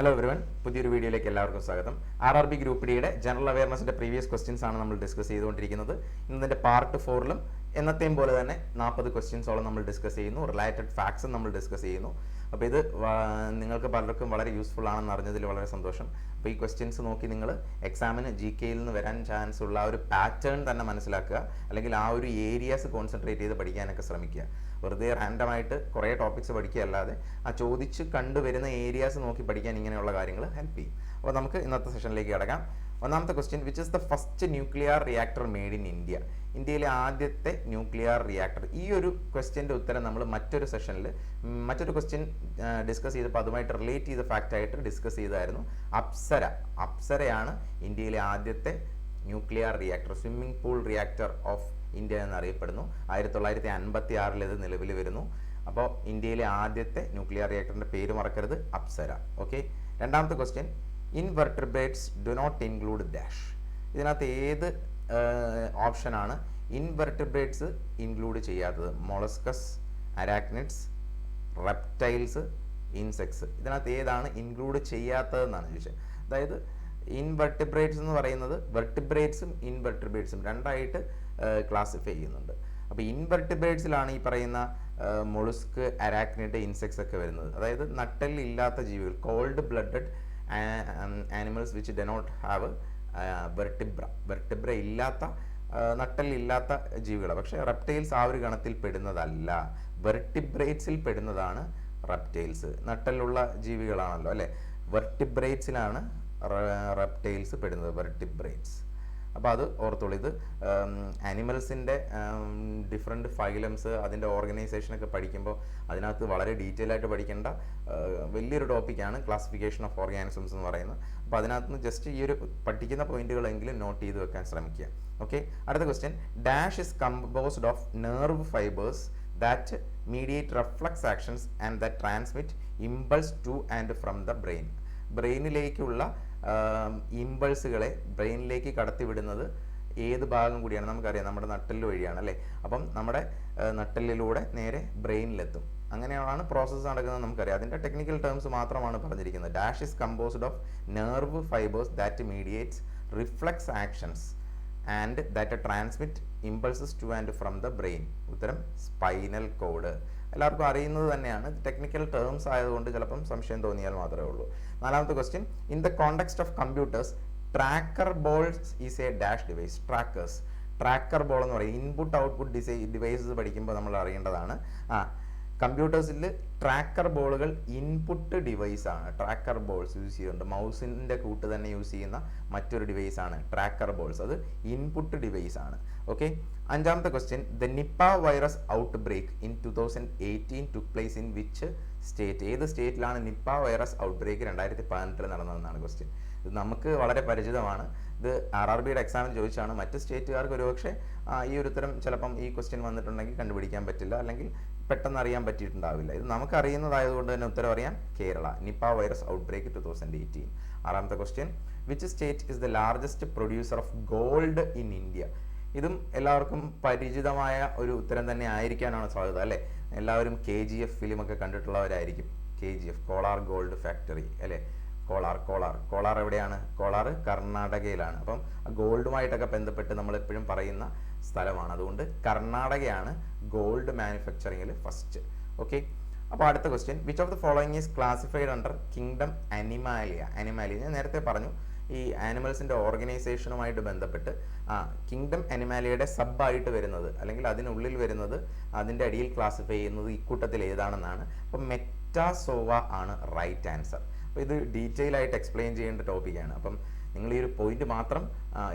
Hello everyone, പുതിയൊരു വീഡിയോയിലേക്ക് എല്ലാവർക്കും സ്വാഗതം. RRB ഗ്രൂപ്പ് ഡിയുടെ ജനറൽ അവയർനെസിന്റെ പ്രീവിയസ് ക്വസ്റ്റ്യൻസ് ആണ് നമ്മൾ ഡിസ്കസ് ചെയ്തുകൊണ്ടിരിക്കുന്നത്. ഇന്നതിന്റെ പാർട്ട് 4ലും എന്നത്തെയും പോലെ തന്നെ 40 ക്വസ്റ്റ്യൻസോളം നമ്മൾ ഡിസ്കസ് ചെയ്യുന്നു. റിലേറ്റഡ് ഫാക്ട്സും നമ്മൾ ഡിസ്കസ് ചെയ്യുന്നു. അപ്പോൾ ഇത് നിങ്ങൾക്ക് പലർക്കും വളരെ യൂസ്ഫുൾ ആണെന്ന് അറിഞ്ഞതിൽ വളരെ സന്തോഷം. അപ്പോൾ ഈ ക്വസ്റ്റ്യൻസ് നോക്കി നിങ്ങൾ എക്സാമിന് GKയിൽ നിന്ന് വരാൻ ചാൻസ് ഉള്ള ആ ഒരു പാറ്റേൺ തന്നെ മനസ്സിലാക്കുക, അല്ലെങ്കിൽ ആ ഒരു ഏരിയാസ് കോൺസെൻട്രേറ്റ് ചെയ്ത് പഠിക്കാനൊക്കെ ശ്രമിക്കുക. വെറുതെ റാൻഡമായിട്ട് കുറേ ടോപ്പിക്സ് പഠിക്കുക അല്ലാതെ ആ ചോദിച്ച് കണ്ടുവരുന്ന ഏരിയാസ് നോക്കി പഠിക്കാൻ ഇങ്ങനെയുള്ള കാര്യങ്ങൾ ഹെൽപ്പ് ചെയ്യും. അപ്പോൾ നമുക്ക് ഇന്നത്തെ സെഷനിലേക്ക് കിടക്കാം. ഒന്നാമത്തെ question, which is the first nuclear reactor made in India? ഇന്ത്യയിലെ ആദ്യത്തെ ന്യൂക്ലിയർ റിയാക്ടർ. ഈ ഒരു ക്വസ്റ്റ്യൻ്റെ ഉത്തരം നമ്മൾ മറ്റൊരു സെഷനിൽ മറ്റൊരു ക്വസ്റ്റ്യൻ ഡിസ്കസ് ചെയ്തപ്പോൾ അതുമായിട്ട് റിലേറ്റ് ചെയ്ത ഫാക്റ്റ് ആയിട്ട് ഡിസ്കസ് ചെയ്തായിരുന്നു. അപ്സരയാണ് ഇന്ത്യയിലെ ആദ്യത്തെ nuclear reactor, swimming pool reactor of India എന്നറിയപ്പെടുന്നു. 1956 ഇത് നിലവിൽ വരുന്നു. അപ്പോൾ ഇന്ത്യയിലെ ആദ്യത്തെ ന്യൂക്ലിയർ റിയാക്ടറിൻ്റെ പേര് മറക്കരുത്, അപ്സര. ഓക്കെ. രണ്ടാമത്തെ question, invertebrates do not include dash. ഇതിനകത്ത് ഏത് ഓപ്ഷനാണ് ഇൻവെർട്ടിബ്രേറ്റ്സ് ഇൻക്ലൂഡ് ചെയ്യാത്തത്? Molluscs, arachnids, reptiles, insects. ഇതിനകത്ത് ഏതാണ് ഇൻക്ലൂഡ് ചെയ്യാത്തതെന്നാണ് ചോദിച്ചത്. അതായത് ഇൻവെർട്ടിബ്രേറ്റ്സ് എന്ന് പറയുന്നത് വെർട്ടിബ്രേറ്റ്സും ഇൻവെർട്ടിബ്രേറ്റ്സും രണ്ടായിട്ട് ക്ലാസിഫൈ ചെയ്യുന്നുണ്ട്. അപ്പോൾ ഇൻവെർട്ടിബ്രേറ്റ്സിലാണ് ഈ പറയുന്ന മൊളുസ്ക്, അരാക്നിഡ്, ഇൻസെക്ട്സ് ഒക്കെ വരുന്നത്. അതായത് നട്ടെല്ലില്ലാത്ത ജീവികൾ, cold blooded animals which they not have vertebra ഇല്ലാത്ത നട്ടെല്ലില്ലാത്ത ജീവികൾ. പക്ഷേ റെപ്റ്റൈൽസ് ആ ഒരു ഗണത്തിൽ പെടുന്നതല്ല, വെർട്ടിബ്രേറ്റ്സിൽ പെടുന്നതാണ് റെപ്റ്റൈൽസ്. നട്ടെല്ലുള്ള ജീവികളാണല്ലോ അല്ലേ. വെർട്ടിബ്രേറ്റ്സിലാണ് റെപ്റ്റൈൽസ് പെടുന്നത്, വെർട്ടിബ്രേറ്റ്സ്. അപ്പോൾ അത് ഓർത്തോളൂ. ഇത് ആനിമൽസിൻ്റെ ഡിഫറെൻറ്റ് ഫൈലംസ്, അതിൻ്റെ ഓർഗനൈസേഷനൊക്കെ പഠിക്കുമ്പോൾ അതിനകത്ത് വളരെ ഡീറ്റെയിൽ ആയിട്ട് പഠിക്കേണ്ട വലിയൊരു ടോപ്പിക്കാണ് ക്ലാസിഫിക്കേഷൻ ഓഫ് ഓർഗാനിസംസ് എന്ന് പറയുന്നത്. അപ്പോൾ അതിനകത്ത് നിന്ന് ജസ്റ്റ് ഈ ഒരു പഠിക്കുന്ന പോയിന്റുകളെങ്കിലും നോട്ട് ചെയ്ത് വെക്കാൻ ശ്രമിക്കുക. ഓക്കെ. അടുത്ത question, dash is composed of nerve fibres that mediate reflex actions and that transmit impulse to and from the brain. ബ്രെയിനിലേക്കുള്ള ഇമ്പൾസുകളെ ബ്രെയിനിലേക്ക് കടത്തിവിടുന്നത് ഏത് ഭാഗം കൂടിയാണ്? നമുക്കറിയാം, നമ്മുടെ നട്ടെല്ല് വഴിയാണ് അല്ലേ. അപ്പം നമ്മുടെ നട്ടെല്ലിലൂടെ നേരെ ബ്രെയിനിലെത്തും. അങ്ങനെയാണ് പ്രോസസ്സ് നടക്കുന്നത് നമുക്കറിയാം. അതിൻ്റെ ടെക്നിക്കൽ ടേംസ് മാത്രമാണ് പറഞ്ഞിരിക്കുന്നത്. Dash is composed of nerve fibres that mediates reflex actions and that transmit impulses to and from the brain. ഉത്തരം സ്പൈനൽ കോഡ്. എല്ലാവർക്കും അറിയുന്നത് തന്നെയാണ്. ടെക്നിക്കൽ ടേംസ് ആയതുകൊണ്ട് ചിലപ്പം സംശയം തോന്നിയാൽ മാത്രമേ ഉള്ളൂ. നാലാമത്തെ question, in the context of computers tracker balls is a dash device. Tracker ball എന്ന് പറയും. ഇൻപുട്ട് ഔട്ട്പുട്ട് ഡിവൈസസ് പഠിക്കുമ്പോൾ നമ്മൾ അറിയേണ്ടതാണ്. കമ്പ്യൂട്ടേഴ്സിൽ ട്രാക്കർ ബോളുകൾ ഇൻപുട്ട് ഡിവൈസാണ്. ട്രാക്കർ ബോൾസ് യൂസ് ചെയ്യുന്നുണ്ട്. മൗസിൻ്റെ കൂട്ട് തന്നെ യൂസ് ചെയ്യുന്ന മറ്റൊരു ഡിവൈസാണ് ട്രാക്കർ ബോൾസ്. അത് ഇൻപുട്ട് ഡിവൈസാണ്. ഓക്കെ. അഞ്ചാമത്തെ question, the Nipah virus outbreak in 2018 took place in which state? ഏത് സ്റ്റേറ്റിലാണ് Nipah virus outbreak 2018 നടന്നതെന്നാണ് question. ഇത് നമുക്ക് വളരെ പരിചിതമാണ്. ഇത് RRBയുടെ എക്സാമിന് ചോദിച്ചാണ്. മറ്റ് സ്റ്റേറ്റുകാർക്ക് ഒരുപക്ഷെ ഈ ഒരു ഉത്തരം ചിലപ്പം ഈ ക്വസ്റ്റ്യൻ വന്നിട്ടുണ്ടെങ്കിൽ കണ്ടുപിടിക്കാൻ പറ്റില്ല, അല്ലെങ്കിൽ പെട്ടെന്ന് അറിയാൻ പറ്റിയിട്ടുണ്ടാവില്ല. ഇത് നമുക്ക് അറിയുന്നതായതുകൊണ്ട് തന്നെ ഉത്തരം അറിയാം, Kerala. Nipah virus outbreak 2018. ആറാമത്തെ question, which state is the largest producer of gold in India? ഇതും എല്ലാവർക്കും പരിചിതമായ ഒരു ഉത്തരം തന്നെ ആയിരിക്കാനാണ് സാധ്യത അല്ലേ. എല്ലാവരും KGF ഫിലിമൊക്കെ കണ്ടിട്ടുള്ളവരായിരിക്കും. KGF, Kolar gold factory അല്ലേ. കോളാർ എവിടെയാണ്? കോളാർ കർണാടകയിലാണ്. അപ്പം ഗോൾഡുമായിട്ടൊക്കെ ബന്ധപ്പെട്ട് നമ്മൾ എപ്പോഴും പറയുന്ന സ്ഥലമാണ്. അതുകൊണ്ട് കർണാടകയാണ് ഗോൾഡ് മാനുഫാക്ചറിങ്ങിൽ ഫസ്റ്റ്. ഓക്കെ. അപ്പോൾ അടുത്ത question, which of the following is classified under kingdom Animalia? ഞാൻ നേരത്തെ പറഞ്ഞു, ഈ ആനിമൽസിൻ്റെ ഓർഗനൈസേഷനുമായിട്ട് ബന്ധപ്പെട്ട് കിങ്ഡം അനിമാലിയയുടെ സബായിട്ട് വരുന്നത്, അല്ലെങ്കിൽ അതിനുള്ളിൽ വരുന്നത്, അതിൻ്റെ അടിയിൽ ക്ലാസിഫൈ ചെയ്യുന്നത് ഇക്കൂട്ടത്തിൽ ഏതാണെന്നാണ്. അപ്പം മെറ്റാസോവ ആണ് റൈറ്റ് ആൻസർ. അപ്പോൾ ഇത് ഡീറ്റെയിൽ ആയിട്ട് എക്സ്പ്ലെയിൻ ചെയ്യേണ്ട ടോപ്പിക്കാണ്. അപ്പം നിങ്ങൾ ഈ ഒരു പോയിന്റ് മാത്രം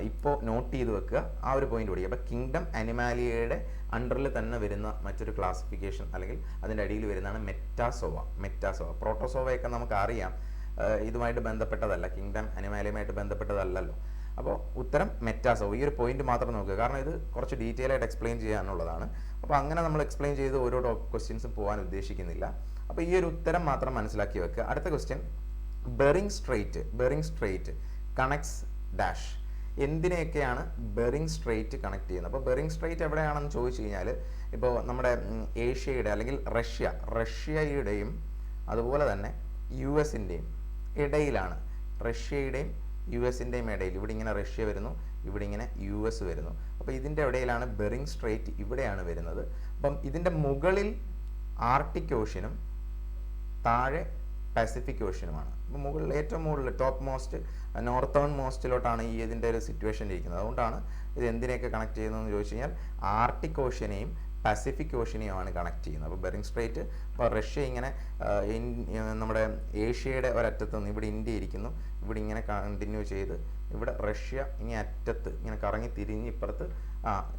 ഇപ്പോൾ നോട്ട് ചെയ്ത് വെക്കുക, ആ ഒരു പോയിന്റ് പഠിക്കുക. അപ്പോൾ കിങ്ഡം അനിമാലിയയുടെ അണ്ടറിൽ തന്നെ വരുന്ന മറ്റൊരു ക്ലാസിഫിക്കേഷൻ, അല്ലെങ്കിൽ അതിൻ്റെ അടിയിൽ വരുന്നതാണ് മെറ്റാസോവ. പ്രോട്ടോസോവയൊക്കെ നമുക്ക് അറിയാം, ഇതുമായിട്ട് ബന്ധപ്പെട്ടതല്ല, കിങ്ഡം അനിമാലിയുമായിട്ട് ബന്ധപ്പെട്ടതല്ലല്ലോ. അപ്പോൾ ഉത്തരം മെറ്റാസോവ. ഈ ഒരു പോയിന്റ് മാത്രം നോക്കുക, കാരണം ഇത് കുറച്ച് ഡീറ്റെയിൽ ആയിട്ട് എക്സ്പ്ലെയിൻ ചെയ്യാനുള്ളതാണ്. അപ്പോൾ അങ്ങനെ നമ്മൾ എക്സ്പ്ലെയിൻ ചെയ്ത് ഓരോ ക്വസ്റ്റ്യൻസും പോകാൻ ഉദ്ദേശിക്കുന്നില്ല. അപ്പോൾ ഈ ഒരു ഉത്തരം മാത്രം മനസ്സിലാക്കി വെക്കുക. അടുത്ത question, Bering Strait connects dash. എന്തിനെയൊക്കെയാണ് ബെറിംഗ് സ്ട്രെയിറ്റ് കണക്ട് ചെയ്യുന്നത്? അപ്പോൾ ബെറിംഗ് സ്ട്രെയിറ്റ് എവിടെയാണെന്ന് ചോദിച്ചു കഴിഞ്ഞാൽ, ഇപ്പോൾ നമ്മുടെ ഏഷ്യയുടെ അല്ലെങ്കിൽ റഷ്യയുടെയും അതുപോലെ തന്നെ US-ൻ്റെയും ഇടയിലാണ്, റഷ്യയുടെയും യു എസിൻ്റെയും ഇടയിൽ. ഇവിടെ ഇങ്ങനെ റഷ്യ വരുന്നു, ഇവിടെ ഇങ്ങനെ യു എസ് വരുന്നു. അപ്പോൾ ഇതിൻ്റെ ഇടയിലാണ് ബെറിങ് സ്ട്രേറ്റ്, ഇവിടെയാണ് വരുന്നത്. അപ്പം ഇതിൻ്റെ മുകളിൽ ആർട്ടിക് ഓഷ്യനും താഴെ പസഫിക് ഓഷ്യനുമാണ്. അപ്പോൾ മുകളിൽ ഏറ്റവും മുകളിൽ ടോപ്പ് മോസ്റ്റ് നോർത്തേൺ മോസ്റ്റിലോട്ടാണ് ഈ ഇതിൻ്റെ ഒരു സിറ്റുവേഷൻ ഇരിക്കുന്നത്. അതുകൊണ്ടാണ് ഇത് എന്തിനെയൊക്കെ കണക്ട് ചെയ്യുന്നതെന്ന് ചോദിച്ചു കഴിഞ്ഞാൽ ആർട്ടിക് ഓഷ്യനെയും പസഫിക് ഓഷ്യനെയുമാണ് കണക്ട് ചെയ്യുന്നത്. അപ്പോൾ ബെറിങ് സ്ട്രേറ്റ്, അപ്പോൾ റഷ്യ ഇങ്ങനെ നമ്മുടെ ഏഷ്യയുടെ ഒരറ്റത്ത് നിന്ന് ഇവിടെ ഇന്ത്യ ഇരിക്കുന്നു, ഇവിടെ ഇങ്ങനെ കണ്ടിന്യൂ ചെയ്ത് ഇവിടെ റഷ്യ ഇങ്ങനെ അറ്റത്ത് ഇങ്ങനെ കറങ്ങി തിരിഞ്ഞ് ഇപ്പുറത്ത്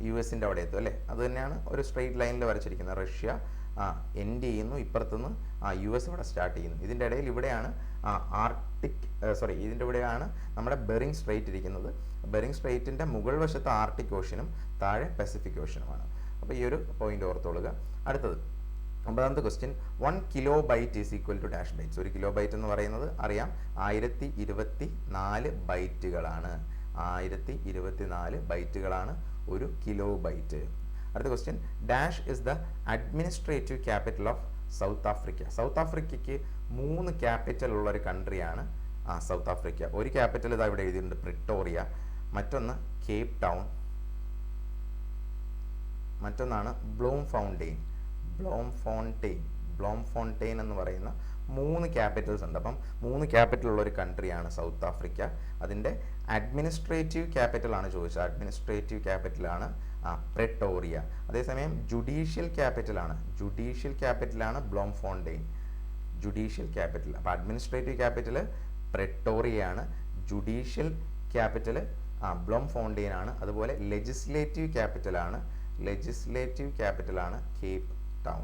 യു എസിൻ്റെ അവിടെ എത്തും അല്ലേ. അത് തന്നെയാണ് ഒരു സ്ട്രെയിറ്റ് ലൈനിൽ വരച്ചിരിക്കുന്നത്. റഷ്യ എൻഡ് ചെയ്യുന്നു, ഇപ്പുറത്തുനിന്ന് യു എസ് ഇവിടെ സ്റ്റാർട്ട് ചെയ്യുന്നു. ഇതിൻ്റെ ഇടയിൽ ഇവിടെയാണ് ഇതിൻ്റെ ഇവിടെയാണ് നമ്മുടെ ബെറിങ് സ്ട്രേറ്റ് ഇരിക്കുന്നത്. ബെറിങ് സ്ട്രേറ്റിൻ്റെ മുകൾ വശത്ത് ആർട്ടിക് ഓഷ്യനും താഴെ പസഫിക് ഓഷ്യനുമാണ്. അപ്പോൾ ഈ ഒരു പോയിന്റ് ഓർത്തോളുക. അടുത്തത് 9ാമത്തെ question, 1 kilobyte is equal to dash bytes. ഒരു കിലോബൈറ്റ് എന്ന് പറയുന്നത് അറിയാം 1024 ബൈറ്റുകളാണ്. 1024 ബൈറ്റുകളാണ് ഒരു കിലോബൈറ്റ്. അടുത്ത question, dash is the administrative capital of South Africa. South ആഫ്രിക്കയ്ക്ക് 3 ക്യാപിറ്റൽ ഉള്ള ഒരു കൺട്രിയാണ് സൗത്ത് ആഫ്രിക്ക. ഒരു ക്യാപിറ്റൽ ഇതാ ഇവിടെ എഴുതിയിട്ടുണ്ട്, പ്രിട്ടോറിയ. മറ്റൊന്ന് കേപ്പ് ടൗൺ, മറ്റൊന്നാണ് ബ്ലോംഫോണ്ടെയിൻ എന്ന് പറയുന്ന 3 ക്യാപിറ്റൽസ് ഉണ്ട്. അപ്പം 3 ക്യാപിറ്റൽ ഉള്ള ഒരു കൺട്രിയാണ് സൗത്ത് ആഫ്രിക്ക. അതിൻ്റെ അഡ്മിനിസ്ട്രേറ്റീവ് ക്യാപിറ്റലാണ് ചോദിച്ചത്. അഡ്മിനിസ്ട്രേറ്റീവ് ക്യാപിറ്റലാണ് പ്രെട്ടോറിയ. അതേസമയം ജുഡീഷ്യൽ ക്യാപിറ്റലാണ് ബ്ലോംഫോണ്ടെയിൻ. Judicial capital. അപ്പോൾ അഡ്മിനിസ്ട്രേറ്റീവ് ക്യാപിറ്റൽ പ്രെട്ടോറിയയാണ്, ജുഡീഷ്യൽ ക്യാപിറ്റൽ ബ്ലോംഫോണ്ടെയിൻ ആണ്. അതുപോലെ ലെജിസ്ലേറ്റീവ് ക്യാപിറ്റലാണ് കേപ്പ് ടൗൺ.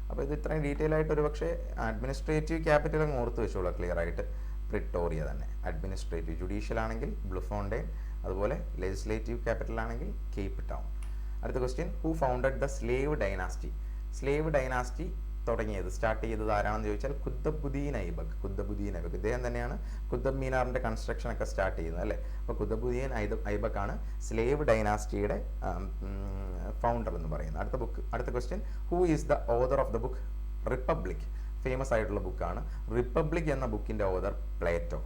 അപ്പോൾ ഇത് ഇത്രയും ഡീറ്റെയിൽ ആയിട്ട് ഒരു പക്ഷേ അഡ്മിനിസ്ട്രേറ്റീവ് ക്യാപിറ്റൽ അങ്ങ് ഓർത്ത് വെച്ചോളൂ ക്ലിയർ ആയിട്ട്. പ്രിട്ടോറിയ തന്നെ അഡ്മിനിസ്ട്രേറ്റീവ്, ജുഡീഷ്യൽ ആണെങ്കിൽ ബ്ലോംഫോണ്ടെയിൻ, അതുപോലെ ലെജിസ്ലേറ്റീവ് ക്യാപിറ്റൽ ആണെങ്കിൽ കേപ്പ് ടൗൺ. അടുത്ത question, who founded the slave dynasty start ചെയ്തത് ആരാണെന്ന് ചോദിച്ചാൽ കുത്തബുദ്ദീൻ ഐബക്ക്. ഇദ്ദേഹം തന്നെയാണ് കുത്തബ് മീനാറിന്റെ കൺസ്ട്രക്ഷൻ ഒക്കെ സ്റ്റാർട്ട് ചെയ്യുന്നത് അല്ലേ. അപ്പോൾ കുത്തബുദ്ദീൻ ഐബക്ക് ആണ് സ്ലേവ് ഡൈനാസ്റ്റിയുടെ ഫൗണ്ടർ എന്ന് പറയുന്നത്. അടുത്ത question, who is the author of the book republic. Famous ആയിട്ടുള്ള ബുക്കാണ് റിപ്പബ്ലിക് എന്ന ബുക്കിന്റെ ഓതർ പ്ലേറ്റോ.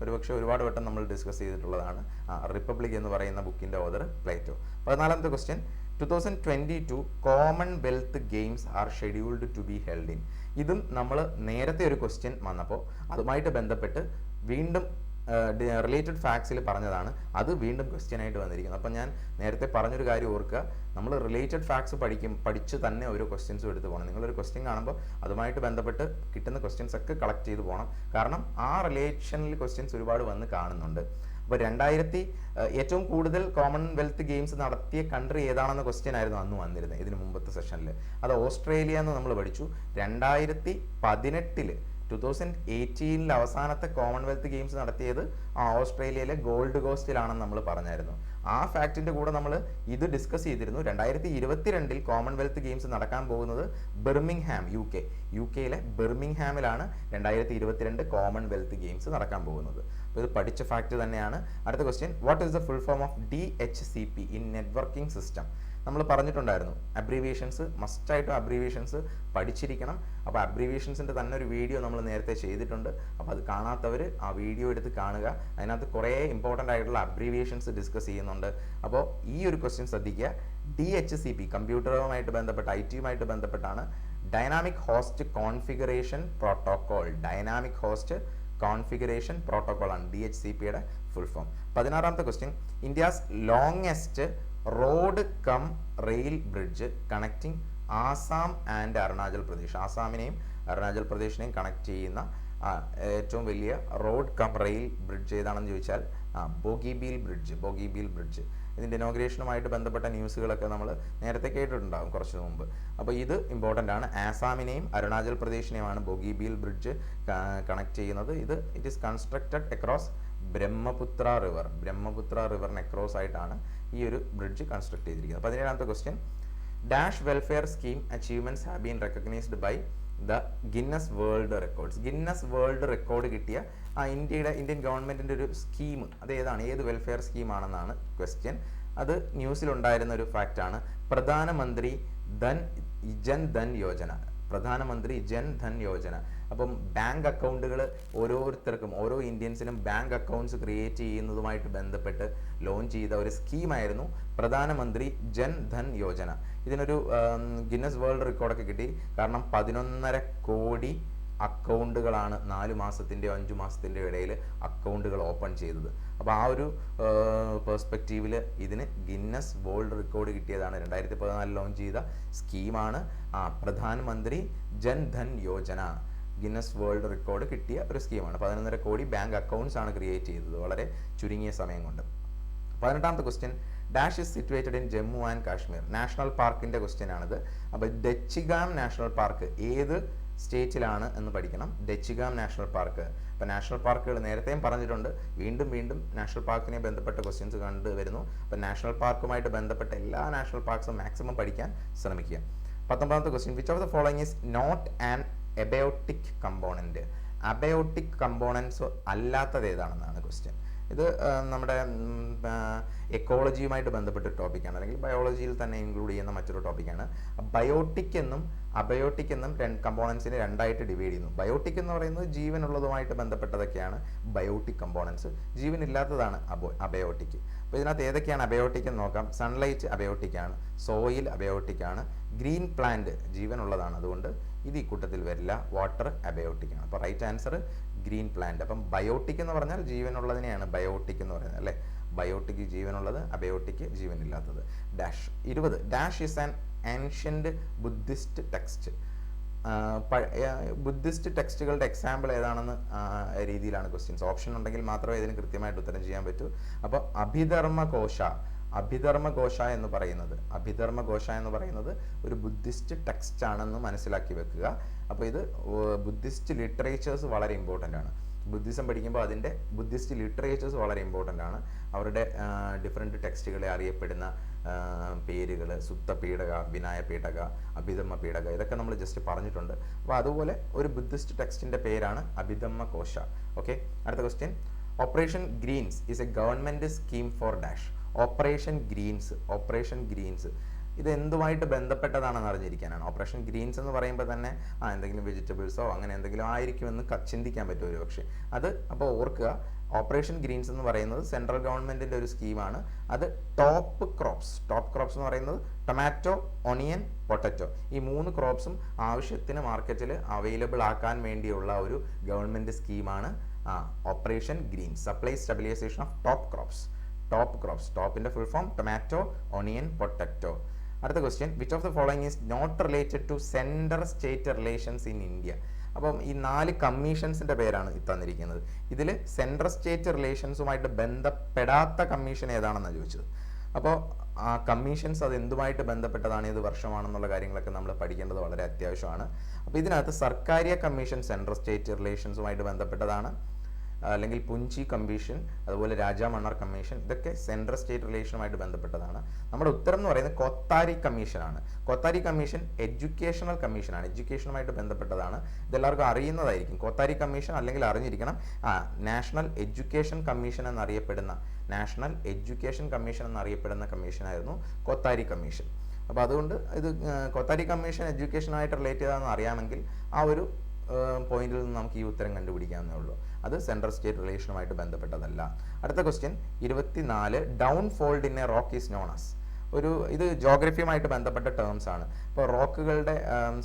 ഒരുപക്ഷെ ഒരുപാട് വട്ടം നമ്മൾ ഡിസ്കസ് ചെയ്തിട്ടുള്ളതാണ്. റിപ്പബ്ലിക് എന്ന് പറയുന്ന ബുക്കിന്റെ ഓതർ പ്ലേറ്റോ. 14ാമത്തെ question, 2022 Commonwealth Games are scheduled to be held in. ഇതും നമ്മൾ നേരത്തെ ഒരു ക്വസ്റ്റ്യൻ വന്നപ്പോൾ അതുമായിട്ട് ബന്ധപ്പെട്ട് വീണ്ടും റിലേറ്റഡ് ഫാക്ട്സിൽ പറഞ്ഞതാണ്, അത് വീണ്ടും ക്വസ്റ്റ്യൻ ആയിട്ട് വന്നിരിക്കുന്നത്. അപ്പം ഞാൻ നേരത്തെ പറഞ്ഞൊരു കാര്യം ഓർക്കുക, നമ്മൾ റിലേറ്റഡ് ഫാക്ട്സ് പഠിച്ച് തന്നെ ഓരോ ക്വസ്റ്റ്യൻസും എടുത്ത് പോകണം. നിങ്ങളൊരു ക്വസ്റ്റ്യൻ കാണുമ്പോൾ അതുമായിട്ട് ബന്ധപ്പെട്ട് കിട്ടുന്ന ക്വസ്റ്റ്യൻസ് ഒക്കെ കളക്ട് ചെയ്ത് പോകണം. കാരണം ആ റിലേഷനിൽ ക്വസ്റ്റ്യൻസ് ഒരുപാട് വന്ന് കാണുന്നുണ്ട്. അപ്പോൾ ഏറ്റവും കൂടുതൽ കോമൺവെൽത്ത് ഗെയിംസ് നടത്തിയ കൺട്രി ഏതാണെന്ന ക്വസ്റ്റ്യൻ ആയിരുന്നു അന്ന് വന്നിരുന്നത് ഇതിന് മുമ്പത്തെ സെഷനിൽ. അത് ഓസ്ട്രേലിയ എന്ന് നമ്മൾ പഠിച്ചു. 2018 അവസാനത്തെ കോമൺവെൽത്ത് ഗെയിംസ് നടത്തിയത് ഓസ്ട്രേലിയയിലെ ഗോൾഡ് കോസ്റ്റിലാണെന്ന് നമ്മൾ പറഞ്ഞായിരുന്നു. ആ ഫാക്റ്റിന്റെ കൂടെ നമ്മൾ ഇത് ഡിസ്കസ് ചെയ്തിരുന്നു. 2022 കോമൺവെൽത്ത് ഗെയിംസ് നടക്കാൻ പോകുന്നത് ബിർമിംഗ്ഹാം, യു കെയിലെ ബിർമിംഗ്ഹാമിലാണ് 2022 കോമൺവെൽത്ത് ഗെയിംസ് നടക്കാൻ പോകുന്നത്. അപ്പോൾ ഇത് പഠിച്ച ഫാക്ട് തന്നെയാണ്. അടുത്ത question, what is the full form of DHCP in networking system? നമ്മൾ പറഞ്ഞിട്ടുണ്ടായിരുന്നു അബ്രീവിയേഷൻസ്, മസ്റ്റായിട്ടും അബ്രീവിയേഷൻസ് പഠിച്ചിരിക്കണം. അപ്പോൾ അബ്രീവിയേഷൻസിൻ്റെ തന്നെ ഒരു വീഡിയോ നമ്മൾ നേരത്തെ ചെയ്തിട്ടുണ്ട്. അപ്പോൾ അത് കാണാത്തവർ ആ വീഡിയോ എടുത്ത് കാണുക. അതിനകത്ത് കുറേ ഇമ്പോർട്ടൻ്റ് ആയിട്ടുള്ള അബ്രീവിയേഷൻസ് ഡിസ്കസ് ചെയ്യുന്നുണ്ട്. അപ്പോൾ ഈ ഒരു ക്വസ്റ്റ്യൻ ശ്രദ്ധിക്കുക. DHCP കമ്പ്യൂട്ടറുമായിട്ട് ബന്ധപ്പെട്ട് IT-യുമായിട്ട് ബന്ധപ്പെട്ടാണ്. Dynamic host configuration protocol. ആണ് DHCPയുടെ ഫുൾ ഫോം. 16ാമത്തെ question, India's longest road cum rail bridge connecting Assam and Arunachal Pradesh. ആസാമിനെയും അരുണാചൽ പ്രദേശിനെയും കണക്ട് ചെയ്യുന്ന ഏറ്റവും വലിയ റോഡ് കം റെയിൽ ബ്രിഡ്ജ് ഏതാണെന്ന് ചോദിച്ചാൽ ബോഗിബീൽ ബ്രിഡ്ജ്. ഇതിൻ്റെ ഇനോഗ്രേഷനുമായിട്ട് ബന്ധപ്പെട്ട ന്യൂസുകളൊക്കെ നമ്മൾ നേരത്തെ കേട്ടിട്ടുണ്ടാകും കുറച്ച് മുമ്പ്. അപ്പോൾ ഇത് ഇമ്പോർട്ടൻ്റ് ആണ്. ആസാമിനെയും അരുണാചൽ പ്രദേശിനെയുമാണ് ബോഗിബീൽ ബ്രിഡ്ജ് കണക്ട് ചെയ്യുന്നത്. It is constructed across Brahmaputra റിവറിന് അക്രോസ് ആയിട്ടാണ് ഈ ഒരു ബ്രിഡ്ജ് കൺസ്ട്രക്ട് ചെയ്തിരിക്കുന്നത്. 17ാമത്തെ question, dash welfare scheme achievements have been recognised by the Guinness World Record കിട്ടിയ ഇന്ത്യൻ ഗവൺമെന്റിന്റെ ഒരു സ്കീം അത് ഏതാണ്? ഏത് വെൽഫെയർ സ്കീമാണെന്നാണ് ക്വസ്റ്റ്യൻ. അത് ന്യൂസിലുണ്ടായിരുന്ന ഒരു ഫാക്റ്റാണ്. പ്രധാനമന്ത്രി ജൻ ധൻ യോജന. അപ്പം ബാങ്ക് അക്കൗണ്ടുകൾ ഓരോരുത്തർക്കും, ഓരോ ഇന്ത്യൻസിനും ബാങ്ക് അക്കൗണ്ട്സ് ക്രിയേറ്റ് ചെയ്യുന്നതുമായിട്ട് ബന്ധപ്പെട്ട് ലോഞ്ച് ചെയ്ത ഒരു സ്കീമായിരുന്നു പ്രധാനമന്ത്രി ജൻ ധൻ യോജന. ഇതിനൊരു ഗിന്നസ് വേൾഡ് റെക്കോർഡൊക്കെ കിട്ടി. കാരണം 11.5 കോടി അക്കൗണ്ടുകളാണ് 4 മാസത്തിൻ്റെയോ 5 മാസത്തിൻ്റെയോ ഇടയിൽ അക്കൗണ്ടുകൾ ഓപ്പൺ ചെയ്തത്. അപ്പോൾ ആ ഒരു പെർസ്പെക്റ്റീവിൽ ഇതിന് ഗിന്നസ് വേൾഡ് റെക്കോർഡ് കിട്ടിയതാണ്. 2014 ലോഞ്ച് ചെയ്ത സ്കീമാണ് പ്രധാനമന്ത്രി Jan Dhan Yojana. Guinness World Record കിട്ടിയ ഒരു സ്കീമാണ്. 11.5 കോടി ബാങ്ക് അക്കൗണ്ട്സ് ആണ് ക്രിയേറ്റ് ചെയ്തത് വളരെ ചുരുങ്ങിയ സമയം കൊണ്ട്. 18ാമത്തെ question, dash is situated in Jammu and Kashmir. National പാർക്കിൻ്റെ ക്വസ്റ്റ്യൻ ആണിത്. അപ്പോൾ ദച്ചിഗാം നാഷണൽ പാർക്ക് ഏത് സ്റ്റേറ്റിലാണ് എന്ന് പഠിക്കണം. Dachigam national park. അപ്പോൾ നാഷണൽ പാർക്കുകൾ നേരത്തെയും പറഞ്ഞിട്ടുണ്ട്, വീണ്ടും വീണ്ടും നാഷണൽ പാർക്കിനെ ബന്ധപ്പെട്ട ക്വസ്റ്റ്യൻസ് കണ്ടുവരുന്നു. അപ്പോൾ നാഷണൽ പാർക്കുമായിട്ട് ബന്ധപ്പെട്ട എല്ലാ നാഷണൽ പാർക്സും മാക്സിമം പഠിക്കാൻ ശ്രമിക്കുക. 19ാമത്തെ question, which of the following is not an abiotic component. Abiotic components അല്ലാത്തത് ഏതാണെന്നാണ് ക്വസ്റ്റ്യൻ. ഇത് നമ്മുടെ എക്കോളജിയുമായിട്ട് ബന്ധപ്പെട്ട ഒരു ടോപ്പിക്കാണ്, അല്ലെങ്കിൽ ബയോളജിയിൽ തന്നെ ഇൻക്ലൂഡ് ചെയ്യുന്ന മറ്റൊരു ടോപ്പിക്കാണ്. ബയോട്ടിക് എന്നും അബയോട്ടിക് എന്നും കമ്പോണൻസിനെ രണ്ടായിട്ട് ഡിവൈഡ് ചെയ്യുന്നു. ബയോട്ടിക് എന്ന് പറയുന്നത് ജീവനുള്ളതുമായിട്ട് ബന്ധപ്പെട്ടതൊക്കെയാണ് ബയോട്ടിക് കമ്പോണൻസ്, ജീവനില്ലാത്തതാണ് അബയോട്ടിക്. അപ്പോൾ ഇതിനകത്ത് ഏതൊക്കെയാണ് അബയോട്ടിക് എന്ന് നോക്കാം. സൺലൈറ്റ് അബയോട്ടിക് ആണ്, സോയിൽ അബയോട്ടിക് ആണ്, ഗ്രീൻ പ്ലാന്റ് ജീവനുള്ളതാണ്, അതുകൊണ്ട് ഇത് ഈ കൂട്ടത്തിൽ വരില്ല. വാട്ടർ അബയോട്ടിക് ആണ്. അപ്പോൾ റൈറ്റ് ആൻസർ ഗ്രീൻ പ്ലാന്റ്. അപ്പം ബയോട്ടിക് എന്ന് പറഞ്ഞാൽ ജീവനുള്ളതിനെയാണ് ബയോട്ടിക് എന്ന് പറയുന്നത് അല്ലേ. ബയോട്ടിക് ജീവനുള്ളത്, അബയോട്ടിക് ജീവനില്ലാത്തത്. Dash 20, dash is an ancient Buddhist text. Buddhist ടെക്സ്റ്റുകളുടെ എക്സാമ്പിൾ ഏതാണെന്ന് രീതിയിലാണ് ക്വസ്റ്റ്യൻസ്. ഓപ്ഷൻ ഉണ്ടെങ്കിൽ മാത്രമേ ഇതിന് കൃത്യമായിട്ട് ഉത്തരം ചെയ്യാൻ പറ്റൂ. അപ്പോൾ അഭിധർമ്മഘോഷ എന്ന് പറയുന്നത് ഒരു ബുദ്ധിസ്റ്റ് ടെക്സ്റ്റ് ആണെന്ന് മനസ്സിലാക്കി വെക്കുക. അപ്പോൾ ഇത് ബുദ്ധിസ്റ്റ് ലിറ്ററേച്ചേഴ്സ് വളരെ ഇമ്പോർട്ടൻ്റ് ആണ്. ബുദ്ധിസം പഠിക്കുമ്പോൾ അതിൻ്റെ ബുദ്ധിസ്റ്റ് ലിറ്ററേച്ചേഴ്സ് വളരെ ഇമ്പോർട്ടൻ്റ് ആണ്. അവരുടെ ഡിഫറെൻറ്റ് ടെക്സ്റ്റുകളെ അറിയപ്പെടുന്ന പേരുകൾ, സുത്തപീഠക, വിനായ പീഠക, അഭിധമ്മ പീഠക, ഇതൊക്കെ നമ്മൾ ജസ്റ്റ് പറഞ്ഞിട്ടുണ്ട്. അപ്പോൾ അതുപോലെ ഒരു ബുദ്ധിസ്റ്റ് ടെക്സ്റ്റിൻ്റെ പേരാണ് അഭിധമ്മഘോഷ. ഓക്കെ, അടുത്ത question, operation greens is a government scheme for dash. Operation greens ഇത് എന്തുമായിട്ട് ബന്ധപ്പെട്ടതാണെന്ന് അറിഞ്ഞിരിക്കാനാണ്. ഓപ്പറേഷൻ ഗ്രീൻസ് എന്ന് പറയുമ്പോൾ തന്നെ എന്തെങ്കിലും വെജിറ്റബിൾസോ അങ്ങനെ എന്തെങ്കിലും ആയിരിക്കുമെന്ന് ചിന്തിക്കാൻ പറ്റും ഒരു പക്ഷേ. അത് അപ്പോൾ ഓർക്കുക, ഓപ്പറേഷൻ ഗ്രീൻസ് എന്ന് പറയുന്നത് സെൻട്രൽ ഗവൺമെൻറ്റിൻ്റെ ഒരു സ്കീമാണ്. അത് ടോപ്പ് ക്രോപ്സ് എന്ന് പറയുന്നത് ടൊമാറ്റോ, ഒണിയൻ, പൊട്ടറ്റോ, ഈ 3 ക്രോപ്സും ആവശ്യത്തിന് മാർക്കറ്റിൽ അവൈലബിൾ ആക്കാൻ വേണ്ടിയുള്ള ഒരു ഗവൺമെൻറ് സ്കീമാണ് operation greens. Supply stabilisation of top crops. ടോപ്പിൻ്റെ full form tomato, onion, potato. അടുത്ത question, which of the following is not related to central state relations in India. അപ്പം ഈ 4 കമ്മീഷൻസിൻ്റെ പേരാണ് തന്നിരിക്കുന്നത്. ഇതിൽ സെൻട്രൽ സ്റ്റേറ്റ് റിലേഷൻസുമായിട്ട് ബന്ധപ്പെടാത്ത കമ്മീഷൻ ഏതാണെന്നാണ് ചോദിച്ചത്. അപ്പോൾ ആ കമ്മീഷൻസ് അത് എന്തുമായിട്ട് ബന്ധപ്പെട്ടതാണ്, ഏത് വർഷമാണെന്നുള്ള കാര്യങ്ങളൊക്കെ നമ്മൾ പഠിക്കേണ്ടത് വളരെ അത്യാവശ്യമാണ്. അപ്പോൾ ഇതിനകത്ത് സർക്കാരിയ കമ്മീഷൻ സെൻട്രൽ സ്റ്റേറ്റ് റിലേഷൻസുമായിട്ട് ബന്ധപ്പെട്ടതാണ്, അല്ലെങ്കിൽ പുഞ്ചി കമ്മീഷൻ, അതുപോലെ രാജ മണ്ണാർ കമ്മീഷൻ, ഇതൊക്കെ സെൻട്രൽ സ്റ്റേറ്റ് റിലേഷനുമായിട്ട് ബന്ധപ്പെട്ടതാണ്. നമ്മുടെ ഉത്തരം എന്ന് പറയുന്നത് കൊത്താരി കമ്മീഷനാണ്. കൊത്താരി കമ്മീഷൻ എഡ്യൂക്കേഷണൽ കമ്മീഷനാണ്, എഡ്യൂക്കേഷനുമായിട്ട് ബന്ധപ്പെട്ടതാണ്. ഇതെല്ലാവർക്കും അറിയുന്നതായിരിക്കും. കൊത്താരി കമ്മീഷൻ അല്ലെങ്കിൽ അറിഞ്ഞിരിക്കണം. നാഷണൽ എഡ്യൂക്കേഷൻ കമ്മീഷൻ എന്നറിയപ്പെടുന്ന കമ്മീഷനായിരുന്നു കൊത്താരി കമ്മീഷൻ. അപ്പോൾ അതുകൊണ്ട് ഇത് കൊത്താരി കമ്മീഷൻ എഡ്യൂക്കേഷനുമായിട്ട് റിലേറ്റ് ചെയ്താണെന്ന് അറിയാമെങ്കിൽ ആ ഒരു പോയിന്റിൽ നിന്ന് നമുക്ക് ഈ ഉത്തരം കണ്ടുപിടിക്കാവുന്നേ ഉള്ളൂ. അത് സെൻട്രൽ സ്റ്റേറ്റ് റിലേഷനുമായിട്ട് ബന്ധപ്പെട്ടതല്ല. അടുത്ത question 24, down fold in a rock is known as. ഇത് ജോഗ്രഫിയുമായിട്ട് ബന്ധപ്പെട്ട ടേംസ് ആണ്. ഇപ്പോൾ റോക്കുകളുടെ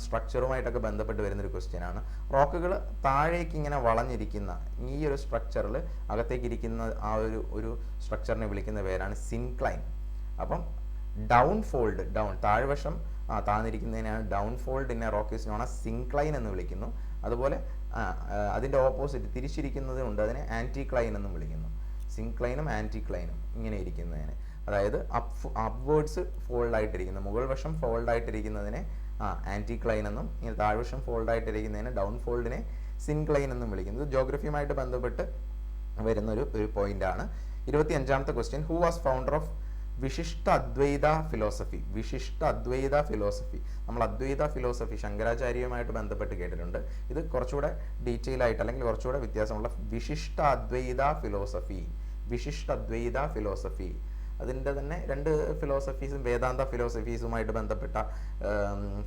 സ്ട്രക്ചറുമായിട്ടൊക്കെ ബന്ധപ്പെട്ട് വരുന്നൊരു ക്വസ്റ്റ്യൻ ആണ്. റോക്കുകൾ താഴേക്ക് ഇങ്ങനെ വളഞ്ഞിരിക്കുന്ന ഈ ഒരു സ്ട്രക്ചറിൽ അകത്തേക്ക് ഇരിക്കുന്ന ആ ഒരു സ്ട്രക്ചറിനെ വിളിക്കുന്ന പേരാണ് സിൻക്ലൈൻ. അപ്പം ഡൗൺ താഴ്വശം താഴ്ന്നിരിക്കുന്നതിനാണ് down fold in a rock is known as syncline എന്ന് വിളിക്കുന്നു. അതുപോലെ അതിൻ്റെ ഓപ്പോസിറ്റ് തിരിച്ചിരിക്കുന്നതുകൊണ്ട് അതിനെ ആൻറ്റിക്ലൈൻ എന്നും വിളിക്കുന്നു. സിൻക്ലൈനും ആൻറ്റിക്ലൈനും ഇങ്ങനെ ഇരിക്കുന്നതിന്, അതായത് അപ്വേർഡ്സ് ഫോൾഡ് ആയിട്ടിരിക്കുന്ന, മുകൾ വശം ഫോൾഡ് ആയിട്ടിരിക്കുന്നതിനെ ആൻറ്റിക്ലൈൻ എന്നും ഇങ്ങനെ താഴ്വശം ഫോൾഡ് ആയിട്ടിരിക്കുന്നതിന് ഡൗൺ ഫോൾഡിനെ സിൻക്ലൈൻ എന്നും വിളിക്കുന്നത്. ജോഗ്രഫിയുമായിട്ട് ബന്ധപ്പെട്ട് വരുന്നൊരു പോയിന്റാണ്. 25ാമത്തെ question, who was founder of Vishishta Advaita philosophy. നമ്മൾ അദ്വൈത ഫിലോസഫി ശങ്കരാചാര്യയുമായിട്ട് ബന്ധപ്പെട്ട് കേട്ടിട്ടുണ്ട്. ഇത് കുറച്ചുകൂടെ ഡീറ്റെയിൽ ആയിട്ട് അല്ലെങ്കിൽ കുറച്ചുകൂടെ വ്യത്യാസമുള്ള വിശിഷ്ട അദ്വൈത ഫിലോസഫി. അതിൻ്റെ തന്നെ രണ്ട് ഫിലോസഫീസും വേദാന്ത ഫിലോസഫീസുമായിട്ട് ബന്ധപ്പെട്ട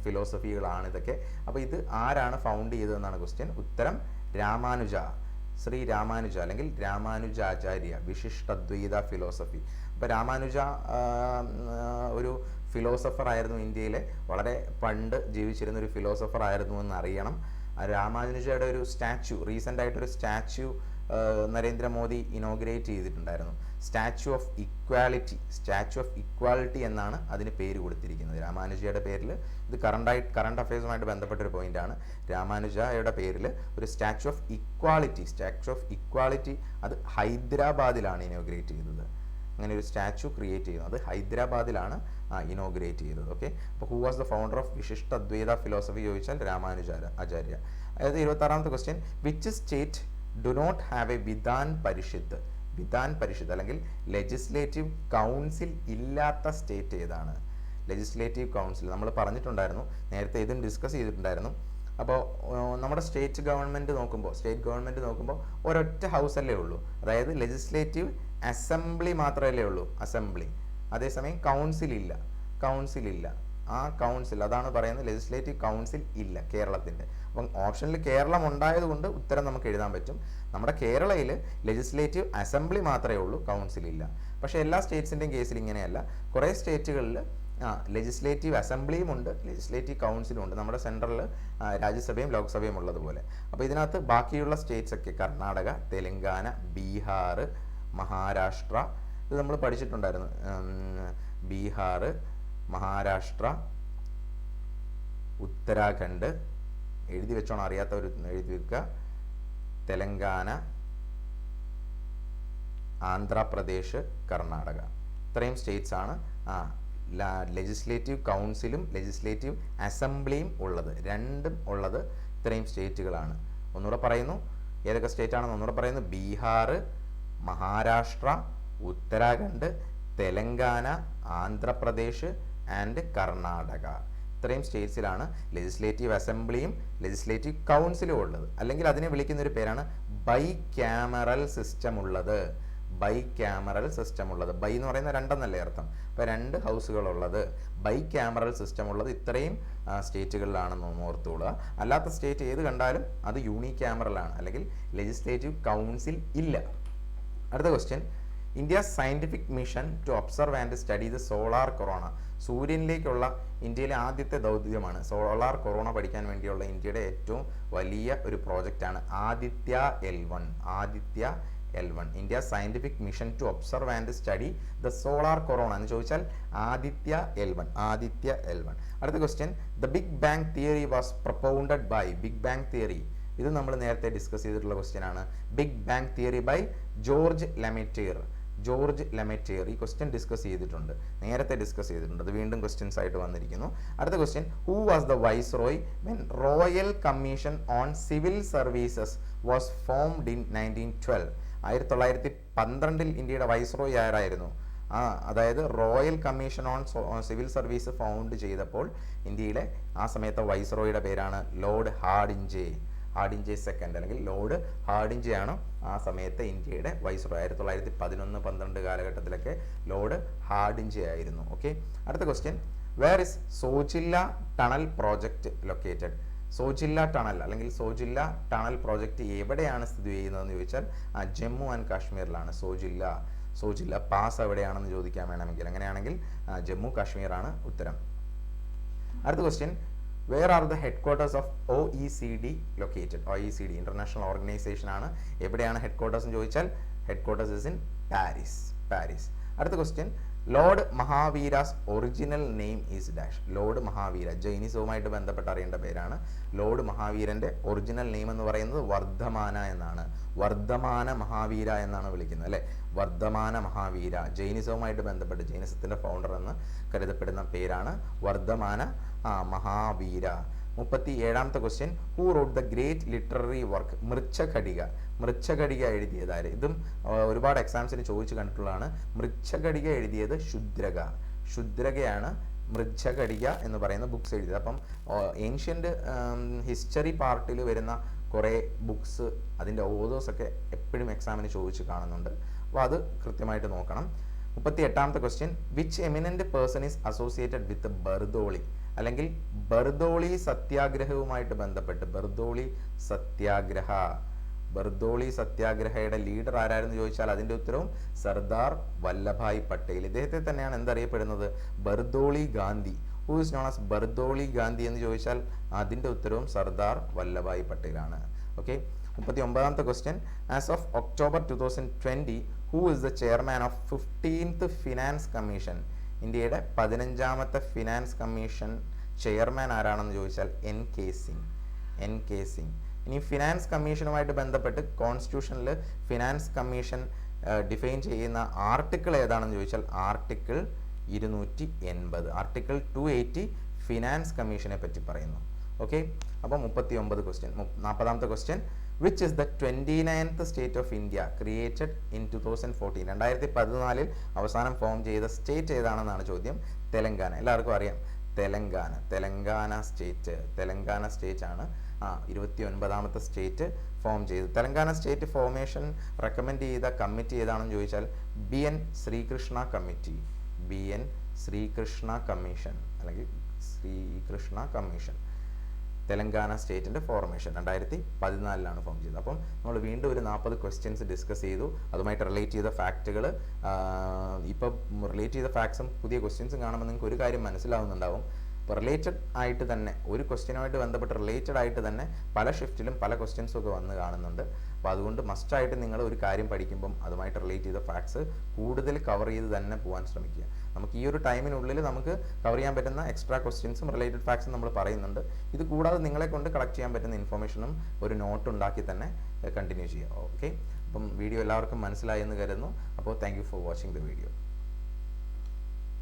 ഫിലോസഫികളാണ് ഇതൊക്കെ. അപ്പോൾ ഇത് ആരാണ് ഫൗണ്ട് ചെയ്തതെന്നാണ് ക്വസ്റ്റ്യൻ. ഉത്തരം രാമാനുജ, ശ്രീ രാമാനുജ അല്ലെങ്കിൽ രാമാനുജാചാര്യ, വിശിഷ്ടദ്വൈത ഫിലോസഫി. അപ്പോൾ രാമാനുജ ഒരു ഫിലോസഫർ ആയിരുന്നു, ഇന്ത്യയിലെ വളരെ പണ്ട് ജീവിച്ചിരുന്ന ഒരു ഫിലോസഫർ ആയിരുന്നു എന്ന് അറിയണം. രാമാനുജയുടെ ഒരു സ്റ്റാച്യു, റീസെൻ്റ് ആയിട്ടൊരു സ്റ്റാച്യു നരേന്ദ്രമോദി ഇനോഗ്രേറ്റ് ചെയ്തിട്ടുണ്ടായിരുന്നു. സ്റ്റാച്യു ഓഫ് ഇക്വാലിറ്റി എന്നാണ് അതിന് പേര് കൊടുത്തിരിക്കുന്നത്. രാമാനുജയുടെ പേരിൽ, ഇത് കറണ്ട് അഫയേഴ്സുമായിട്ട് ബന്ധപ്പെട്ടൊരു പോയിന്റാണ്. രാമാനുജയുടെ പേരിൽ ഒരു സ്റ്റാച്യു ഓഫ് ഇക്വാലിറ്റി അത് ഹൈദരാബാദിലാണ് ഇനോഗ്രേറ്റ് ചെയ്തത്. അങ്ങനെ ഒരു സ്റ്റാച്യു ക്രിയേറ്റ് ചെയ്യുന്നത് അത് ഹൈദരാബാദിലാണ് ഇനോഗ്രേറ്റ് ചെയ്തത്. ഓക്കെ, അപ്പോൾ who was the founder of Vishishta Advaita philosophy ചോദിച്ചാൽ രാമാനുജാചാര്യ. അതായത് 26ാമത്തെ question, which state do not have a Vidhan Parishad അല്ലെങ്കിൽ ലെജിസ്ലേറ്റീവ് കൗൺസിൽ ഇല്ലാത്ത സ്റ്റേറ്റ് ഏതാണ്? ലെജിസ്ലേറ്റീവ് കൗൺസിൽ നമ്മൾ പറഞ്ഞിട്ടുണ്ടായിരുന്നു, നേരത്തെ ഇതും ഡിസ്കസ് ചെയ്തിട്ടുണ്ടായിരുന്നു. അപ്പോൾ നമ്മുടെ സ്റ്റേറ്റ് ഗവൺമെൻറ് നോക്കുമ്പോൾ ഒരൊറ്റ ഹൗസ് അല്ലേ ഉള്ളൂ, അതായത് ലെജിസ്ലേറ്റീവ് അസംബ്ലി മാത്രമല്ലേ ഉള്ളൂ, അസംബ്ലി. അതേസമയം കൗൺസിൽ ഇല്ല. ആ കൗൺസിൽ, അതാണ് പറയുന്നത്, ലെജിസ്ലേറ്റീവ് കൗൺസിൽ ഇല്ല കേരളത്തിൻ്റെ. അപ്പം ഓപ്ഷനിൽ കേരളം ഉണ്ടായതുകൊണ്ട് ഉത്തരം നമുക്ക് എഴുതാൻ പറ്റും. നമ്മുടെ കേരളയിൽ ലെജിസ്ലേറ്റീവ് അസംബ്ലി മാത്രമേ ഉള്ളൂ, കൗൺസിൽ ഇല്ല. പക്ഷേ എല്ലാ സ്റ്റേറ്റ്സിൻ്റെയും കേസിൽ ഇങ്ങനെയല്ല. കുറേ സ്റ്റേറ്റുകളിൽ ലെജിസ്ലേറ്റീവ് അസംബ്ലിയും ഉണ്ട്, ലെജിസ്ലേറ്റീവ് കൗൺസിലും ഉണ്ട്. നമ്മുടെ സെൻട്രലിൽ രാജ്യസഭയും ലോക്സഭയും ഉള്ളതുപോലെ. അപ്പോൾ ഇതിനകത്ത് ബാക്കിയുള്ള സ്റ്റേറ്റ്സ് ഒക്കെ കർണാടക, തെലങ്കാന, ബീഹാർ, മഹാരാഷ്ട്ര, ഇത് നമ്മൾ പഠിച്ചിട്ടുണ്ടായിരുന്നു. ബീഹാർ, മഹാരാഷ്ട്ര, ഉത്തരാഖണ്ഡ്, എഴുതി വെച്ചോണം, അറിയാത്തവർ എഴുതി വെക്കുക. തെലങ്കാന, ആന്ധ്രാപ്രദേശ്, കർണാടക, ഇത്രയും സ്റ്റേറ്റ്സ് ആണ് ലെജിസ്ലേറ്റീവ് കൗൺസിലും ലെജിസ്ലേറ്റീവ് അസംബ്ലിയും ഉള്ളത്, രണ്ടും ഉള്ളത് ഇത്രയും സ്റ്റേറ്റുകളാണ്. ഒന്നുകൂടെ പറയുന്നു, ഏതൊക്കെ സ്റ്റേറ്റ് ആണെന്ന് ഒന്നുകൂടെ പറയുന്നു. ബീഹാർ, മഹാരാഷ്ട്ര, ഉത്തരാഖണ്ഡ്, തെലങ്കാന, ആന്ധ്രാപ്രദേശ് ആൻഡ് കർണാടക. ഇത്രയും സ്റ്റേറ്റ്സിലാണ് ലെജിസ്ലേറ്റീവ് അസംബ്ലിയും ലെജിസ്ലേറ്റീവ് കൗൺസിലും ഉള്ളത്. അല്ലെങ്കിൽ അതിനെ വിളിക്കുന്ന ഒരു പേരാണ് ബൈ ക്യാമറൽ സിസ്റ്റം ഉള്ളത്. ബൈ എന്ന് പറയുന്ന രണ്ടെന്നല്ലേ അർത്ഥം. അപ്പോൾ രണ്ട് ഹൗസുകളുള്ളത്, ബൈ ക്യാമറൽ സിസ്റ്റം ഉള്ളത് ഇത്രയും സ്റ്റേറ്റുകളിലാണെന്ന് ഓർത്തുകൊള്ളുക. അല്ലാത്ത സ്റ്റേറ്റ് ഏത് കണ്ടാലും അത് യൂണി ക്യാമറലാണ്, അല്ലെങ്കിൽ ലെജിസ്ലേറ്റീവ് കൗൺസിൽ ഇല്ല. അടുത്ത question, India scientific mission to observe and study the solar corona. സൂര്യനിലേക്കുള്ള ഇന്ത്യയിലെ ആദ്യത്തെ ദൗത്യമാണ് സോളാർ കൊറോണ പഠിക്കാൻ വേണ്ടിയുള്ള ഇന്ത്യയുടെ ഏറ്റവും വലിയ ഒരു പ്രോജക്റ്റാണ് Aditya L1. India scientific mission to observe and study the solar corona എന്ന് ചോദിച്ചാൽ ആദിത്യ L1. അടുത്ത question, the big bang theory was propounded by. Big bang theory ഇത് നമ്മൾ നേരത്തെ ഡിസ്കസ് ചെയ്തിട്ടുള്ള ക്വസ്റ്റ്യൻ ആണ്. Big bang theory by George Lemaitre. ഈ question നേരത്തെ ഡിസ്കസ് ചെയ്തിട്ടുണ്ട്. അത് വീണ്ടും ക്വസ്റ്റ്യൻസ് ആയിട്ട് വന്നിരിക്കുന്നു. അടുത്ത question, who was the viceroy when royal commission on civil services was formed in 1912? 1912 ഇന്ത്യയുടെ വൈസ്രോയ് ആരായിരുന്നു? അതായത് royal commission on civil service found ചെയ്തപ്പോൾ ഇന്ത്യയിലെ ആ സമയത്തെ വൈസ്രോയുടെ പേരാണ് ലോർഡ് ഹാർഡിഞ്ചെ സെക്കൻഡ്, അല്ലെങ്കിൽ ലോർഡ് ഹാർഡിഞ്ചെ ആണ് ആ സമയത്തെ ഇന്ത്യയുടെ വൈസ്രോയ്. 1911-12 കാലഘട്ടത്തിലൊക്കെ ലോർഡ് ഹാർഡിഞ്ചെ ആയിരുന്നു. ഓക്കെ, അടുത്ത question, where is Zojila tunnel project located? Zojila tunnel project എവിടെയാണ് സ്ഥിതി ചെയ്യുന്നതെന്ന് ചോദിച്ചാൽ ജമ്മു ആൻഡ് കാശ്മീരിലാണ്. സോജില്ല പാസ് എവിടെയാണെന്ന് ചോദിക്കാൻ വേണമെങ്കിൽ, അങ്ങനെയാണെങ്കിൽ ജമ്മു കാശ്മീറാണ് ഉത്തരം. അടുത്ത question, where are the headquarters of OECD located? OECD international organisation ആണ്. എവിടെയാണ് ഹെഡ് ക്വാർട്ടേഴ്സ് എന്ന് ചോദിച്ചാൽ headquarters is in Paris. അടുത്ത question, lord Mahavira's original name is dash? Lord Mahavira ജൈനിസവുമായിട്ട് ബന്ധപ്പെട്ട് അറിയേണ്ട പേരാണ്. ലോർഡ് മഹാവീരന്റെ ഒറിജിനൽ നെയിം എന്ന് പറയുന്നത് വർദ്ധമാന എന്നാണ്. വർദ്ധമാന മഹാവീര എന്നാണ് വിളിക്കുന്നത്, അല്ലെ? വർദ്ധമാന മഹാവീര ജൈനിസവുമായിട്ട് ബന്ധപ്പെട്ട് ജൈനിസത്തിന്റെ ഫൗണ്ടർ എന്ന് കരുതപ്പെടുന്ന പേരാണ് വർദ്ധമാന മഹാവീര. 37ാമത്തെ question, who wrote the great literary work Mrichchhakatika എഴുതിയതാര്? ഇതും ഒരുപാട് എക്സാംസിന് ചോദിച്ചു കണ്ടിട്ടുള്ളതാണ്. മൃച്ഛകടിക എഴുതിയത് ശുദ്രകയാണ് മൃച്ഛകടിക എന്ന് പറയുന്ന ബുക്സ് എഴുതിയത്. അപ്പം ഏൻഷ്യൻ്റ് ഹിസ്റ്ററി പാർട്ടിൽ വരുന്ന കുറേ ബുക്സ്, അതിൻ്റെ ഓതേഴ്സൊക്കെ എപ്പോഴും എക്സാമിന് ചോദിച്ച് കാണുന്നുണ്ട്. അപ്പോൾ അത് കൃത്യമായിട്ട് നോക്കണം. 38ാമത്തെ question, which eminent person is associated with Bardoli, അല്ലെങ്കിൽ ബർദോളി സത്യാഗ്രഹവുമായിട്ട് ബന്ധപ്പെട്ട് ബർദോളി സത്യാഗ്രഹയുടെ ലീഡർ ആരായിരുന്നു ചോദിച്ചാൽ അതിന്റെ ഉത്തരവും സർദാർ വല്ലഭായ് പട്ടേൽ. ഇദ്ദേഹത്തെ തന്നെയാണ് എന്തറിയപ്പെടുന്നത്, Bardoli Gandhi. Who is known as Bardoli Gandhi എന്ന് ചോദിച്ചാൽ അതിന്റെ ഉത്തരവും സർദാർ വല്ലഭായ് പട്ടേലാണ്. ഓക്കെ. 39ാമത്തെ question, as of October 2020 who is the chairman of 15th finance commission. ഇന്ത്യയുടെ 15ാമത്തെ ഫിനാൻസ് കമ്മീഷൻ ചെയർമാൻ ആരാണെന്ന് ചോദിച്ചാൽ NK സിംഗ്. ഇനി ഫിനാൻസ് കമ്മീഷനുമായിട്ട് ബന്ധപ്പെട്ട് കോൺസ്റ്റിറ്റ്യൂഷനിൽ ഫിനാൻസ് കമ്മീഷൻ ഡിഫൈൻ ചെയ്യുന്ന ആർട്ടിക്കിൾ ഏതാണെന്ന് ചോദിച്ചാൽ ആർട്ടിക്കിൾ 280. ആർട്ടിക്കിൾ 280 ഫിനാൻസ് കമ്മീഷനെ പറ്റി പറയുന്നു. ഓക്കെ. അപ്പോൾ 39 ക്വസ്റ്റ്യൻ. 40ാമത്തെ question, which is the 29th state of India created in 2014. 2014 അവസാനം ഫോം ചെയ്ത സ്റ്റേറ്റ് ഏതാണെന്നാണ് ചോദ്യം. തെലങ്കാന. എല്ലാവർക്കും അറിയാം തെലങ്കാന സ്റ്റേറ്റ് ആണ് 29ാമത്തെ സ്റ്റേറ്റ് ഫോം ചെയ്തത്. തെലങ്കാന സ്റ്റേറ്റ് ഫോർമേഷൻ റെക്കമെൻഡ് ചെയ്ത കമ്മിറ്റി ഏതാണെന്ന് ചോദിച്ചാൽ BN ശ്രീകൃഷ്ണ കമ്മീഷൻ അല്ലെങ്കിൽ ശ്രീകൃഷ്ണ കമ്മീഷൻ. തെലങ്കാന സ്റ്റേറ്റിൻ്റെ ഫോർമേഷൻ 2014 ഫോം ചെയ്തത്. അപ്പം നമ്മൾ വീണ്ടും ഒരു 40 ക്വസ്റ്റ്യൻസ് ഡിസ്കസ് ചെയ്തു. അതുമായിട്ട് റിലേറ്റ് ചെയ്ത ഫാക്റ്റുകൾ, ഇപ്പം റിലേറ്റ് ചെയ്ത ഫാക്ട്സും പുതിയ ക്വസ്റ്റ്യൻസും കാണുമ്പോൾ നിങ്ങൾക്ക് ഒരു കാര്യം മനസ്സിലാവുന്നുണ്ടാവും. ഇപ്പോൾ റിലേറ്റഡ് ആയിട്ട് തന്നെ ഒരു ക്വസ്റ്റ്യനുമായിട്ട് ബന്ധപ്പെട്ട് റിലേറ്റഡ് ആയിട്ട് തന്നെ പല ഷിഫ്റ്റിലും പല ക്വസ്റ്റ്യൻസും ഒക്കെ വന്ന് കാണുന്നുണ്ട്. അപ്പോൾ അതുകൊണ്ട് മസ്റ്റായിട്ട് നിങ്ങൾ ഒരു കാര്യം പഠിക്കുമ്പം അതുമായിട്ട് റിലേറ്റ് ചെയ്ത ഫാക്ട്സ് കൂടുതൽ കവർ ചെയ്ത് തന്നെ പോകാൻ ശ്രമിക്കുക. നമുക്ക് ഈ ഒരു ടൈമിനുള്ളിൽ നമുക്ക് കവർ ചെയ്യാൻ പറ്റുന്ന എക്സ്ട്രാ ക്വസ്റ്റ്യൻസും റിലേറ്റഡ് ഫാക്ട്സും നമ്മൾ പറയുന്നുണ്ട്. ഇത് കൂടാതെ നിങ്ങളെ കൊണ്ട് കളക്ട് ചെയ്യാൻ പറ്റുന്ന ഇൻഫർമേഷനും ഒരു നോട്ട് ഉണ്ടാക്കി തന്നെ കണ്ടിന്യൂ ചെയ്യുക. ഓക്കെ. അപ്പം വീഡിയോ എല്ലാവർക്കും മനസ്സിലായി എന്ന് കരുതുന്നു. അപ്പോൾ thank you for watching the video.